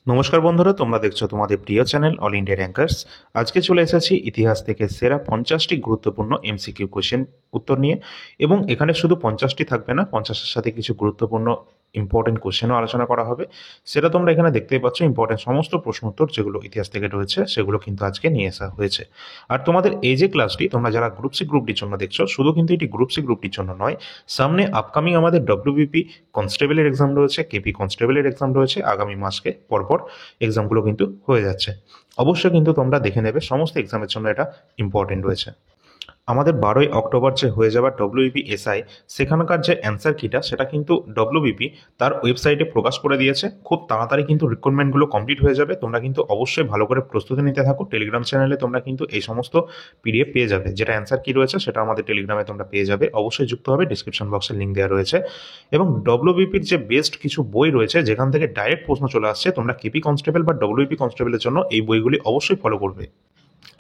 নমস্কার বন্ধুরা, তোমরা দেখছো তোমাদের প্রিয় চ্যানেল অল ইন্ডিয়া র্যাঙ্কার্স। আজকে চলে এসেছি ইতিহাস থেকে সেরা 50টি গুরুত্বপূর্ণ এমসিকিউ কোশ্চেন উত্তর নিয়ে। এবং এখানে শুধু 50টি থাকবে না, 50-এর সাথে কিছু গুরুত্বপূর্ণ ইম্পর্টেন্ট কোশ্চেনও আলোচনা করা হবে। সেটা তোমরা এখানে দেখতেই পাচ্ছ। ইম্পর্টেন্ট সমস্ত প্রশ্ন উত্তর যেগুলো ইতিহাস থেকে রয়েছে সেগুলো কিন্তু আজকে নিয়ে আসা হয়েছে। আর তোমাদের এই যে ক্লাসটি তোমরা যারা গ্রুপ সি গ্রুপটির জন্য দেখছো, শুধু কিন্তু এটি গ্রুপ সি গ্রুপটির জন্য নয়, সামনে আপকামিং আমাদের ডব্লিউবিপি কনস্টেবলের এক্সাম রয়েছে, কেপি কনস্টেবলের এক্সাম রয়েছে। আগামী মাসকে পরপর এক্সামগুলো কিন্তু হয়ে যাচ্ছে। অবশ্যই কিন্তু তোমরা দেখে নেবে, সমস্ত এক্সামের জন্য এটা ইম্পর্টেন্ট রয়েছে। আমাদের 12ই অক্টোবর যে হয়ে যাবার ডব্লিউবিপি এসআই, সেখানকার যে অ্যান্সার কিটা সেটা কিন্তু ডব্লিউবিপি তার ওয়েবসাইটে প্রকাশ করে দিয়েছে। খুব তাড়াতাড়ি কিন্তু রিক্রুটমেন্টগুলো কমপ্লিট হয়ে যাবে। তোমরা কিন্তু অবশ্যই ভালো করে প্রস্তুতি নিতে থাকো। টেলিগ্রাম চ্যানেলে তোমরা কিন্তু এই সমস্ত পিডিএফ পেয়ে যাবে। যেটা অ্যান্সার কি রয়েছে সেটা আমাদের টেলিগ্রামে তোমরা পেয়ে যাবে। অবশ্যই যুক্ত হবে, ডিসক্রিপশন বক্সে লিঙ্ক দেওয়া রয়েছে। এবং ডব্লিউবিপির যে বেস্ট কিছু বই রয়েছে যেখান থেকে ডাইরেক্ট প্রশ্ন চলে আসছে, তোমরা কেপি কনস্টেবল বা ডব্লিউবিপি কনস্টেবলের জন্য এই বইগুলি অবশ্যই ফলো করবে।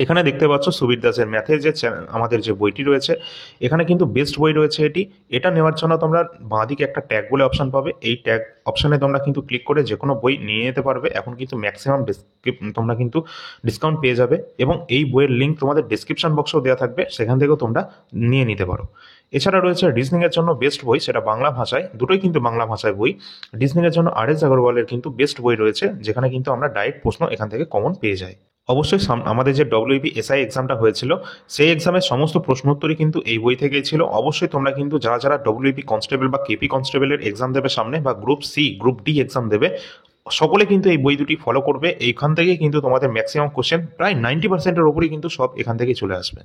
এখানে দেখতে পাচ্ছ সুবীর দাসের ম্যাথের যে আমাদের যে বইটি রয়েছে, এখানে কিন্তু বেস্ট বই রয়েছে এটা নেওয়ার জন্য তোমরা বাঁদিকে একটা ট্যাগ বলে অপশন পাবে। এই ট্যাগ অপশানে তোমরা কিন্তু ক্লিক করে যে কোনো বই নিয়ে নিতে পারবে। এখন কিন্তু ম্যাক্সিমাম তোমরা কিন্তু ডিসকাউন্ট পেয়ে যাবে। এবং এই বইয়ের লিঙ্ক তোমাদের ডিসক্রিপশন বক্সেও দেওয়া থাকবে, সেখান থেকেও তোমরা নিয়ে নিতে পারো। এছাড়া রয়েছে রিজনিংয়ের জন্য বেস্ট বই, সেটা বাংলা ভাষায়, দুটোই কিন্তু বাংলা ভাষায় বই। রিজনিংয়ের জন্য আর.এস. আগরওয়ালের কিন্তু বেস্ট বই রয়েছে, যেখানে কিন্তু আমরা ডাইরেক্ট প্রশ্ন এখান থেকে কমন পেয়ে যাই। অবশ্যই আমাদের যে ডব্লিউবি এসআই এক্সামটা হয়েছিল, সেই এক্সামের সমস্ত প্রশ্ন উত্তরই কিন্তু এই বই থেকেই ছিল। অবশ্যই তোমরা কিন্তু যারা যারা ডব্লিউবি কনস্টেবল বা কেপি কনস্টেবলের এক্সাম দেবে সামনে, বা group C group D exam দেবে, সকলে কিন্তু এই বই দুটি ফলো করবে। এইখান থেকেই কিন্তু তোমাদের ম্যাক্সিমাম কোশ্চেন, প্রায় 90%-এর ওপরই কিন্তু সব এখান থেকেই চলে আসবে।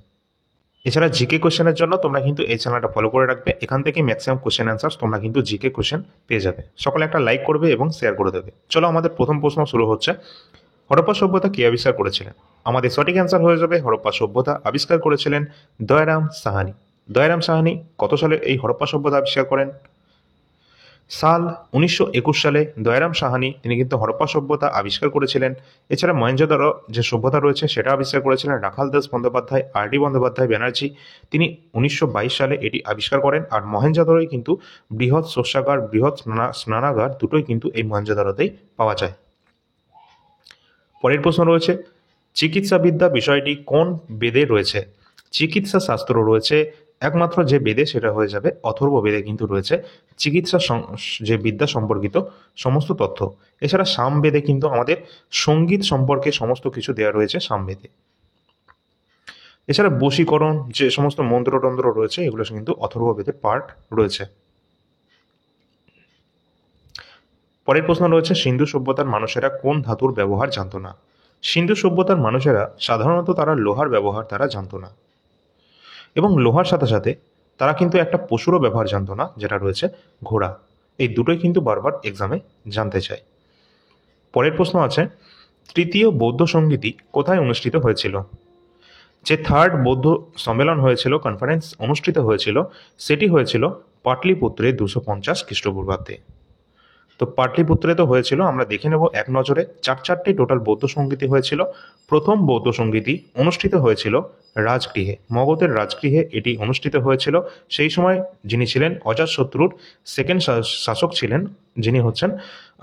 এছাড়া জিকে কোশ্চেনের জন্য তোমরা কিন্তু এই চ্যানেলটা ফলো করে রাখবে। এখান থেকে ম্যাক্সিমাম কোশ্চেন অ্যান্সার তোমরা কিন্তু জিকে কোশ্চেন পেয়ে যাবে। সকলে একটা লাইক করবে এবং শেয়ার করে দেবে। চলো, আমাদের প্রথম প্রশ্ন শুরু হচ্ছে। হরপ্পা সভ্যতা কে আবিষ্কার করেছিলেন? আমাদের সঠিক অ্যান্সার হয়ে যাবে হরপ্পা সভ্যতা আবিষ্কার করেছিলেন দয়ারাম সাহানি। দয়ারাম সাহানি কত সালে এই হরপ্পা সভ্যতা আবিষ্কার করেন? সাল 1921 সালে দয়ারাম সাহানি তিনি কিন্তু হরপ্পা সভ্যতা আবিষ্কার করেছিলেন। এছাড়া মহেঞ্জোদারো যে সভ্যতা রয়েছে সেটা আবিষ্কার করেছিলেন রাখাল দাস বন্দ্যোপাধ্যায়, আর.ডি. বন্দ্যোপাধ্যায় ব্যানার্জি। তিনি 1922 সালে এটি আবিষ্কার করেন। আর মহেঞ্জোদারোয় কিন্তু বৃহৎ শস্যাগার, বৃহৎ স্নানাগার দুটোই কিন্তু এই মহেঞ্জোদারোতেই পাওয়া যায়। পরের প্রশ্ন রয়েছে, চিকিৎসাবিদ্যা বিষয়টি কোন বেদে রয়েছে? চিকিৎসা শাস্ত্র রয়েছে একমাত্র যে বেদে, সেটা হয়ে যাবে অথর্ব বেদে কিন্তু রয়েছে চিকিৎসা যে বিদ্যা সম্পর্কিত সমস্ত তথ্য। এছাড়া সামবেদে কিন্তু আমাদের সঙ্গীত সম্পর্কে সমস্ত কিছু দেওয়া রয়েছে সামবেদে। এছাড়া বশীকরণ যে সমস্ত মন্ত্রতন্ত্র রয়েছে এগুলো কিন্তু অথর্ব বেদের পার্ট রয়েছে। পরের প্রশ্ন রয়েছে, সিন্ধু সভ্যতার মানুষেরা কোন ধাতুর ব্যবহার জানতো না? সিন্ধু সভ্যতার মানুষেরা সাধারণত তারা লোহার ব্যবহার তারা জানতো না। এবং লোহার সাথে সাথে তারা কিন্তু একটা পশুরও ব্যবহার জানতো না, যেটা রয়েছে ঘোড়া। এই দুটোই কিন্তু বারবার এক্সামে জানতে চায়। পরের প্রশ্ন আছে, তৃতীয় বৌদ্ধ সঙ্গীতি কোথায় অনুষ্ঠিত হয়েছিল? যে থার্ড বৌদ্ধ সম্মেলন হয়েছিল, কনফারেন্স অনুষ্ঠিত হয়েছিল, সেটি হয়েছিল পাটলিপুত্রে 250 খ্রিস্টপূর্বাব্দে। তো পাটলিপুত্রে তো হয়েছিল, আমরা দেখে নেব এক নজরে। চারটি টোটাল বৌদ্ধ সঙ্গীতি হয়েছিল। প্রথম বৌদ্ধ সঙ্গীতি অনুষ্ঠিত হয়েছিল রাজগৃহে, মগধের রাজগৃহে এটি অনুষ্ঠিত হয়েছিল। সেই সময় যিনি ছিলেন অজাতশত্রুর সেকেন্ড শাসক ছিলেন, যিনি হচ্ছেন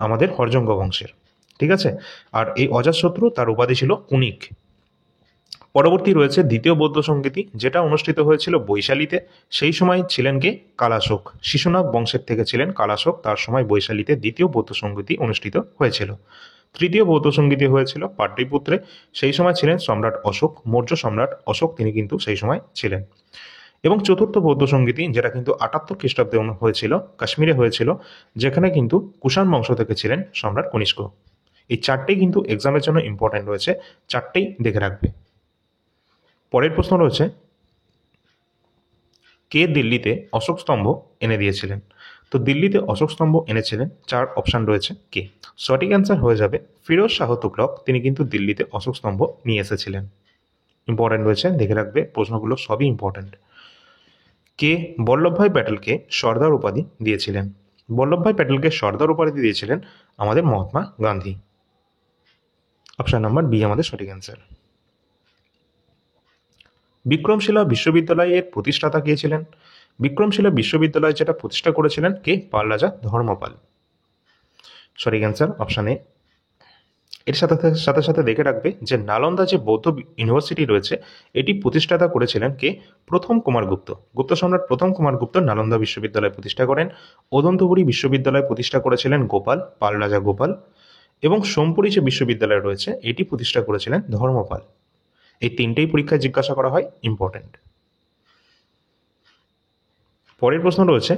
আমাদের হর্যঙ্গ বংশের। ঠিক আছে। আর এই অজাতশত্রু তার উপাধি ছিল কুনিক। পরবর্তী রয়েছে দ্বিতীয় বৌদ্ধ সঙ্গীতি, যেটা অনুষ্ঠিত হয়েছিল বৈশালীতে। সেই সময় ছিলেন কে? কালাশোক। শিশুনাগ বংশের থেকে ছিলেন কালাশোক, তার সময় বৈশালীতে দ্বিতীয় বৌদ্ধ সঙ্গীতি অনুষ্ঠিত হয়েছিল। তৃতীয় বৌদ্ধ সঙ্গীতি হয়েছিল পাটলিপুত্রে। সেই সময় ছিলেন সম্রাট অশোক, মৌর্য সম্রাট অশোক, তিনি কিন্তু সেই সময় ছিলেন। এবং চতুর্থ বৌদ্ধ সঙ্গীতি, যেটা কিন্তু 78 খ্রিস্টাব্দে হয়েছিল, কাশ্মীরে হয়েছিল, যেখানে কিন্তু কুষাণ বংশ থেকে ছিলেন সম্রাট কনিষ্ক। এই চারটেই কিন্তু এক্সামের জন্য ইম্পর্টেন্ট রয়েছে, চারটেই দেখে রাখবে। পরের প্রশ্ন রয়েছে, কে দিল্লিতে অশোক স্তম্ভ এনে দিয়েছিলেন? তো দিল্লিতে অশোক স্তম্ভ এনেছিলেন, চার অপশান রয়েছে কে। সঠিক অ্যান্সার হয়ে যাবে ফিরোজ শাহ তুগলক, তিনি কিন্তু দিল্লিতে অশোক স্তম্ভ নিয়ে এসেছিলেন। ইম্পর্টেন্ট রয়েছে, দেখে রাখবে, প্রশ্নগুলো সবই ইম্পর্টেন্ট। কে বল্লভভাই প্যাটেলকে সর্দার উপাধি দিয়েছিলেন? বল্লভভাই প্যাটেলকে সর্দার উপাধি দিয়েছিলেন আমাদের Mahatma Gandhi. Option number B আমাদের সঠিক অ্যান্সার। বিক্রমশিলা বিশ্ববিদ্যালয়ের প্রতিষ্ঠাতা কে ছিলেন? বিক্রমশিলা বিশ্ববিদ্যালয় যেটা প্রতিষ্ঠা করেছিলেন কে? পাল রাজা ধর্মপাল। সঠিক অ্যান্সার অপশান এ। এর সাথে সাথে সাথে দেখে রাখবে যে নালন্দা যে বৌদ্ধ ইউনিভার্সিটি রয়েছে এটি প্রতিষ্ঠাতা করেছিলেন কে? প্রথম কুমারগুপ্ত। গুপ্ত সম্রাট প্রথম কুমারগুপ্ত নালন্দা বিশ্ববিদ্যালয় প্রতিষ্ঠা করেন। ওদন্তপুরী বিশ্ববিদ্যালয় প্রতিষ্ঠা করেছিলেন গোপাল, পাল রাজা গোপাল। এবং সোমপুরী যে বিশ্ববিদ্যালয় রয়েছে এটি প্রতিষ্ঠা করেছিলেন ধর্মপাল। এই তিনটেই পরীক্ষায় জিজ্ঞাসা করা হয়, ইম্পর্টেন্ট। পরের প্রশ্ন রয়েছে,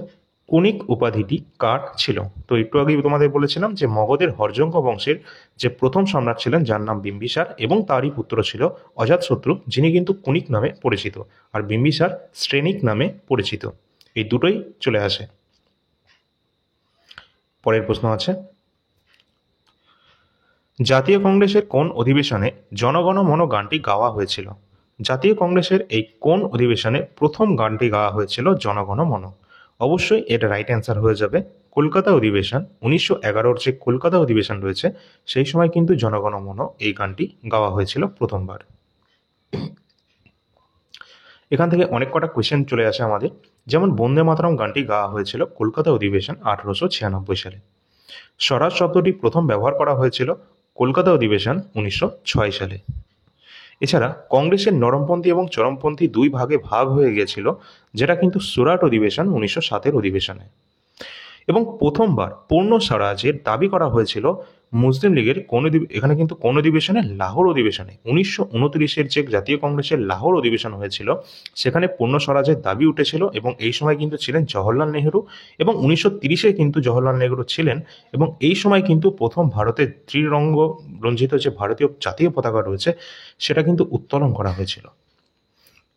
কুনিক উপাধিটি কার ছিল? তো একটু আগেই তোমাদের বলেছিলাম যে মগধের হর্যঙ্ক বংশের যে প্রথম সম্রাট ছিলেন যার নাম বিম্বিসার, এবং তারই পুত্র ছিল অজাতশত্রু, যিনি কিন্তু কুনিক নামে পরিচিত, আর বিম্বিসার শ্রেণিক নামে পরিচিত। এই দুটোই চলে আসে। পরের প্রশ্ন আছে, জাতীয় কংগ্রেসের কোন অধিবেশনে জনগণ মন গানটি গাওয়া হয়েছিল? জাতীয় কংগ্রেসের এই কোন অধিবেশনে প্রথম গানটি গাওয়া হয়েছিল জনগণ মন? অবশ্যই এটা রাইট অ্যান্সার হয়ে যাবে কলকাতা অধিবেশন। 1911 যে কলকাতা অধিবেশন রয়েছে সেই সময় কিন্তু জনগণ মন এই গানটি গাওয়া হয়েছিল প্রথমবার। এখান থেকে অনেক কটা কোয়েশ্চেন চলে আসে আমাদের, যেমন বন্দে মাতরম গানটি গাওয়া হয়েছিল কলকাতা অধিবেশন 1896 সালে। স্বরাজ শব্দটি প্রথম ব্যবহার করা হয়েছিল কলকাতা অধিবেশন 1906 সালে। এছাড়া কংগ্রেসের নরমপন্থী এবং চরমপন্থী দুই ভাগে ভাগ হয়ে গিয়েছিল, যেটা কিন্তু সুরাট অধিবেশন 1907 অধিবেশনে। এবং প্রথমবার পূর্ণ স্বরাজের দাবি করা হয়েছিল মুসলিম লীগের এখানে কিন্তু কোন অধিবেশনে? লাহোর অধিবেশনে। 1929 যে জাতীয় কংগ্রেসের লাহোর অধিবেশন হয়েছিল সেখানে পূর্ণ স্বরাজের দাবি উঠেছিল, এবং এই সময় কিন্তু ছিলেন জওহরলাল নেহেরু, এবং 1930 কিন্তু জওহরলাল নেহেরু ছিলেন, এবং এই সময় কিন্তু প্রথম ভারতের ত্রিরঙ্গ রঞ্জিত যে ভারতীয় জাতীয় পতাকা রয়েছে সেটা কিন্তু উত্তোলন করা হয়েছিল।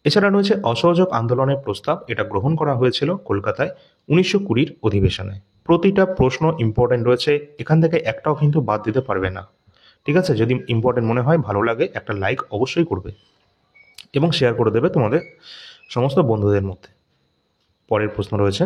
এছাড়া রয়েছে অসহযোগ আন্দোলনের প্রস্তাব, এটা গ্রহণ করা হয়েছিল কলকাতায় 1920 অধিবেশনে। প্রতিটা প্রশ্ন ইম্পর্টেন্ট রয়েছে, এখান থেকে একটাও কিন্তু বাদ দিতে পারবে না। ঠিক আছে, যদি ইম্পর্টেন্ট মনে হয়, ভালো লাগে, একটা লাইক অবশ্যই করবে এবং শেয়ার করে দেবে তোমাদের সমস্ত বন্ধুদের মধ্যে। পরের প্রশ্ন রয়েছে,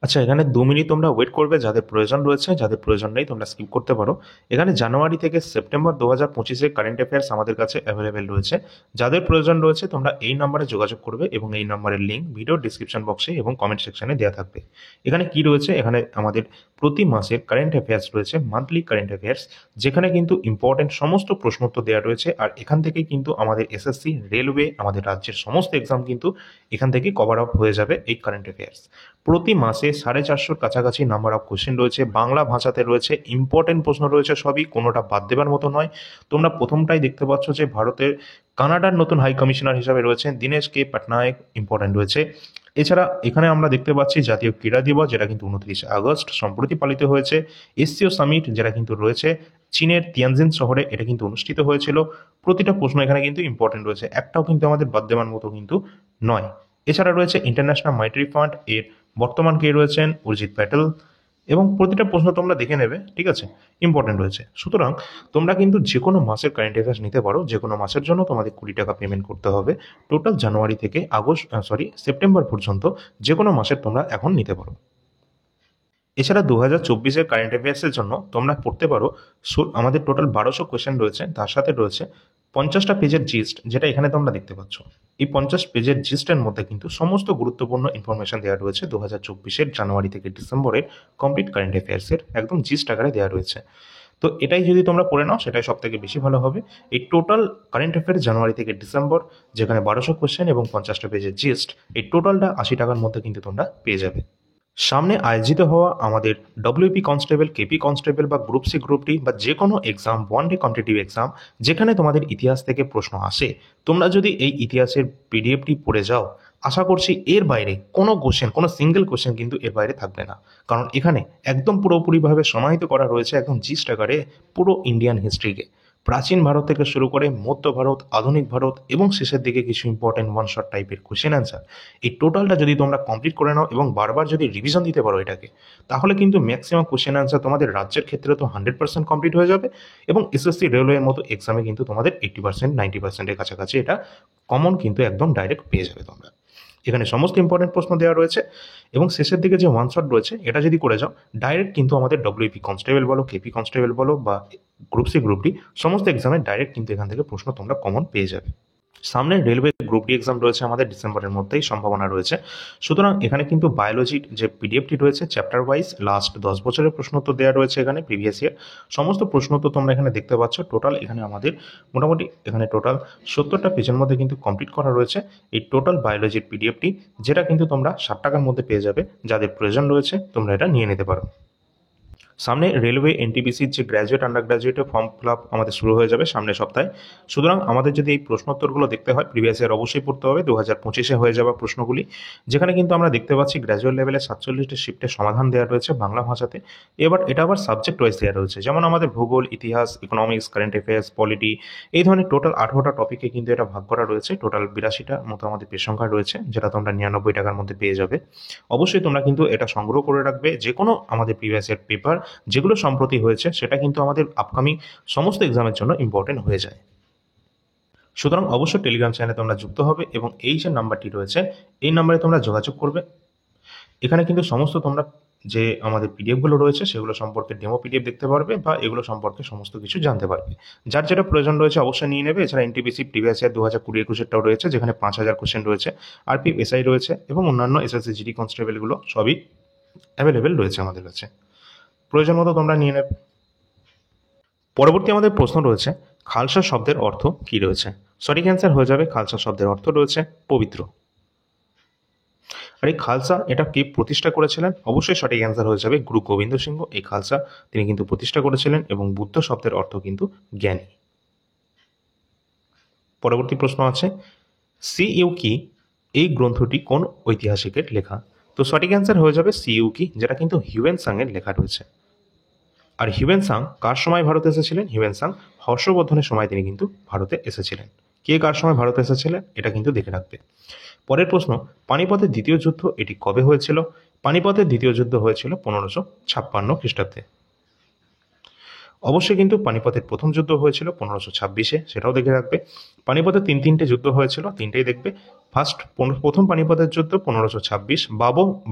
আচ্ছা এখানে 2 মিনিট তোমরা ওয়েট করবে যাদের প্রয়োজন রয়েছে, যাদের প্রয়োজন নেই তোমরা স্কিপ করতে পারো। এখানে জানুয়ারি থেকে সেপ্টেম্বর 2025 কারেন্ট অ্যাফেয়ার্স আমাদের কাছে অ্যাভেলেবেল রয়েছে। যাদের প্রয়োজন রয়েছে তোমরা এই নাম্বারে যোগাযোগ করবে, এবং এই নাম্বারের লিঙ্ক ভিডিও ডিসক্রিপশন বক্সে এবং কমেন্ট সেকশনে দেওয়া থাকবে। এখানে কি রয়েছে? এখানে আমাদের প্রতি মাসের কারেন্ট অ্যাফেয়ার্স রয়েছে, মান্থলি কারেন্ট অ্যাফেয়ার্স, যেখানে কিন্তু ইম্পর্টেন্ট সমস্ত প্রশ্নোত্তর দেওয়া রয়েছে। আর এখান থেকে কিন্তু আমাদের এসএসসি, রেলওয়ে, আমাদের রাজ্যের সমস্ত এক্সাম কিন্তু এখান থেকে কভার আপ হয়ে যাবে এই কারেন্ট অ্যাফেয়ার্স। প্রতি মাসে 450 কাছাকাছি নাম্বার অফ কোশ্চেন রয়েছে, বাংলা ভাষাতে রয়েছে, ইম্পর্টেন্ট প্রশ্ন রয়েছে সবই, কোনোটা বাদ দেবার মতো নয়। তোমরা প্রথমটাই দেখতে পাচ্ছ যে ভারতের কানাডার নতুন হাই কমিশনার হিসাবে রয়েছেন দীনেশ কে পটনায়ক, ইম্পর্টেন্ট রয়েছে। এছাড়া এখানে আমরা দেখতে পাচ্ছি জাতীয় ক্রীড়া দিবস, যেটা কিন্তু 29 আগস্ট সম্প্রতি পালিত হয়েছে। এসসিও সামিট, যেটা কিন্তু রয়েছে চীনের তিয়ানজিন শহরে, এটা কিন্তু অনুষ্ঠিত হয়েছিল। প্রতিটা প্রশ্ন এখানে কিন্তু ইম্পর্টেন্ট রয়েছে, একটাও কিন্তু আমাদের বাদ দেওয়ার মতো কিন্তু নয়। এছাড়া রয়েছে ইন্টারন্যাশনাল মনিটারি ফান্ড, এর বর্তমান কে রয়েছেন? উর্জিত প্যাটেল। এবং প্রতিটা প্রশ্ন তোমরা দেখে নেবে, ঠিক আছে, ইম্পর্টেন্ট রয়েছে। সুতরাং তোমরা কিন্তু যে কোনো মাসের কারেন্ট অ্যাফেয়ার্স নিতে পারো, যে কোনো মাসের জন্য তোমাদের 20 টাকা পেমেন্ট করতে হবে। টোটাল জানুয়ারি থেকে সেপ্টেম্বর পর্যন্ত যে কোনো মাসের তোমরা এখন নিতে পারো। এছাড়া 2024 কারেন্ট অ্যাফেয়ার্সের জন্য তোমরা পড়তে পারো, আমাদের টোটাল 1200 কোয়েশ্চেন রয়েছে, তার সাথে রয়েছে 50টা পেজের জিস্ট, যেটা এখানে তোমরা দেখতে পাচ্ছ। এই 50 পেজের জিস্টের মধ্যে কিন্তু সমস্ত গুরুত্বপূর্ণ ইনফরমেশন দেওয়া রয়েছে 2024 জানুয়ারি থেকে ডিসেম্বরের কমপ্লিট কারেন্ট অ্যাফেয়ার্সের একদম জিস্ট আকারে দেওয়া রয়েছে। তো এটাই যদি তোমরা পড়ে নাও সেটাই সব থেকে বেশি ভালো হবে। এই টোটাল কারেন্ট অ্যাফেয়ার্স জানুয়ারি থেকে ডিসেম্বর, যেখানে 1200 কোয়েশ্চেন এবং 50টা পেজের জিস্ট, এই টোটালটা 80 টাকার মধ্যে কিন্তু তোমরা পেয়ে যাবে। সামনে আয়োজিত হওয়া আমাদের ডব্লিউপি কনস্টেবল, কেপি কনস্টেবল বা গ্রুপ সি, গ্রুপ ডি বা যে কোনো এক্সাম, 1 ডে কম্পিটিটিভ এক্সাম, যেখানে তোমাদের ইতিহাস থেকে প্রশ্ন আসে, তোমরা যদি এই ইতিহাসের পিডিএফটি পড়ে যাও, আশা করছি এর বাইরে কোনো কোশ্চেন, কোনো সিঙ্গেল কোশ্চেন কিন্তু এর বাইরে থাকবে না। কারণ এখানে একদম পুরোপুরিভাবে সমাহিত করা রয়েছে একদম জিস্ট আকারে পুরো ইন্ডিয়ান হিস্ট্রিকে, প্রাচীন ভারত থেকে শুরু করে মধ্য ভারত, আধুনিক ভারত, এবং শেষের দিকে কিছু ইম্পর্টেন্ট ওয়ান শট টাইপের কোশ্চেন অ্যান্সার। এই টোটালটা যদি তোমরা কমপ্লিট করে নাও এবং বারবার যদি রিভিশন দিতে পারো এটাকে, তাহলে কিন্তু ম্যাক্সিমাম কোশ্চেন অ্যান্সার তোমাদের রাজ্যের ক্ষেত্রে তো 100% কমপ্লিট হয়ে যাবে, এবং এসএসসি, রেলওয়ের মতো এক্সামে কিন্তু তোমাদের 80%, 90%-এর কাছাকাছি এটা কমন কিন্তু একদম ডাইরেক্ট পেয়ে যাবে তোমরা। এখানে সমস্ত ইম্পর্টেন্ট প্রশ্ন দেওয়া রয়েছে, এবং শেষের দিকে যে ওয়ান শট রয়েছে এটা যদি করে যাও, ডাইরেক্ট কিন্তু আমাদের ডব্লিউপি কনস্টেবল বলো, কেপি কনস্টেবল বলো বা গ্রুপ সি, গ্রুপ ডি, সমস্ত এক্সামে ডাইরেক্ট কিন্তু এখান থেকে প্রশ্ন তোমরা কমন পেয়ে যাবে। সামনে রেলওয়ে গ্রুপ ডি এক্সাম রয়েছে আমাদের ডিসেম্বরের মধ্যেই সম্ভাবনা রয়েছে। সুতরাং এখানে কিন্তু বায়োলজির যে পিডিএফটি রয়েছে চ্যাপ্টার ওয়াইজ লাস্ট 10 বছরের প্রশ্ন উত্তর দেওয়া রয়েছে এখানে প্রিভিয়াস ইয়ার সমস্ত প্রশ্ন উত্তর তোমরা এখানে দেখতে পাচ্ছ। টোটাল এখানে আমাদের মোটামুটি এখানে টোটাল 70টা পেজের মধ্যে কিন্তু কমপ্লিট করা রয়েছে এই টোটাল বায়োলজির পিডিএফটি, যেটা কিন্তু তোমরা 60 টাকার মধ্যে পেয়ে যাবে। যাদের প্রয়োজন রয়েছে তোমরা এটা নিয়ে নিতে পারো। সামনে রেলওয়ে এনটিপিসির যে গ্র্যাজুয়েট আন্ডার গ্র্যাজুয়েটের ফর্ম ফিল আপ আমাদের শুরু হয়ে যাবে সামনের সপ্তাহে। সুতরাং আমাদের যদি এই প্রশ্নোত্তরগুলো দেখতে হয় প্রিভিয়াস ইয়ার অবশ্যই পড়তে হবে, 2025-এ হয়ে যাওয়া প্রশ্নগুলি, যেখানে কিন্তু আমরা দেখতে পাচ্ছি গ্র্যাজুয়েট লেভেলে 47টি শিফটের সমাধান দেওয়া রয়েছে বাংলা ভাষাতে। এবার এটা আবার সাবজেক্ট ওয়াইজ দেওয়া রয়েছে, যেমন আমাদের ভূগোল, ইতিহাস, ইকোনমিক্স, কারেন্ট অ্যাফেয়ার্স, পলিটি, এই ধরনের টোটাল 18টা টপিকে কিন্তু এটা ভাগ করা রয়েছে। টোটাল 82টা মতো আমাদের পেজ সংখ্যা রয়েছে, যেটা তোমরা 99 টাকার মধ্যে পেয়ে যাবে। অবশ্যই তোমরা কিন্তু এটা সংগ্রহ করে রাখবে। যে কোনো আমাদের প্রিভিয়াস ইয়ার পেপার যেগুলো সম্প্রতি হয়েছে সেটা কিন্তু আমাদের আপকামিং সমস্ত এক্সামের জন্য ইম্পর্টেন্ট হয়ে যায়। সুতরাং অবশ্যই টেলিগ্রাম চ্যানেলে তোমরা যুক্ত হবে এবং এই যে নাম্বারটি রয়েছে এই নাম্বারে তোমরা যোগাযোগ করবে। এখানে কিন্তু সমস্ত তোমরা যে আমাদের পিডিএফগুলো রয়েছে সেগুলো সম্পর্কে ডেমো পিডিএফ দেখতে পারবে বা এগুলো সম্পর্কে সমস্ত কিছু জানতে পারবে। যার যেটা প্রয়োজন রয়েছে অবশ্যই নিয়ে নেবে। এছাড়া এনটিপিসি প্রিভিয়াস ইয়ার 2020-21-টাও রয়েছে, যেখানে 5000 কোশ্চেন রয়েছে, আরপিএফ এসআই রয়েছে এবং অন্যান্য এসএসসি জিডি কনস্টেবলগুলো সবই অ্যাভেলেবেল রয়েছে আমাদের কাছে। প্রয়োজন মতো তোমরা নিয়ে নেবে। পরবর্তী আমাদের প্রশ্ন রয়েছে খালসা শব্দের অর্থ কি রয়েছে। সঠিক অ্যান্সার হয়ে যাবে খালসা শব্দের অর্থ রয়েছে পবিত্র। আর এই খালসা এটা কে প্রতিষ্ঠা করেছিলেন, অবশ্যই সঠিক অ্যান্সার হয়ে যাবে গুরু গোবিন্দ সিংহ। এই খালসা তিনি কিন্তু প্রতিষ্ঠা করেছিলেন এবং বুদ্ধ শব্দের অর্থ কিন্তু জ্ঞানী। পরবর্তী প্রশ্ন আছে সিইউকি এই গ্রন্থটি কোন ঐতিহাসিকের লেখা। তো সঠিক অ্যান্সার হয়ে যাবে সিইউকি, যেটা কিন্তু হিউয়েন সাংয়ের লেখা রয়েছে। আর হিউয়েন সাং কার সময় ভারতে এসেছিলেন? হিউয়েন সাং হর্ষবর্ধনের সময় তিনি কিন্তু ভারতে এসেছিলেন। কে কার সময় ভারতে এসেছিলেন এটা কিন্তু দেখে রাখবে। পরের প্রশ্ন পানিপথের দ্বিতীয় যুদ্ধ এটি কবে হয়েছিল? পানিপথের দ্বিতীয় যুদ্ধ হয়েছিল 1556 খ্রিস্টাব্দে। অবশ্যই কিন্তু পানিপথের প্রথম যুদ্ধ হয়েছিল 1526-এ, সেটাও দেখে রাখবে। পানিপথের তিনটে যুদ্ধ হয়েছিল, তিনটেই দেখবে। প্রথম পানিপথের যুদ্ধ 1526,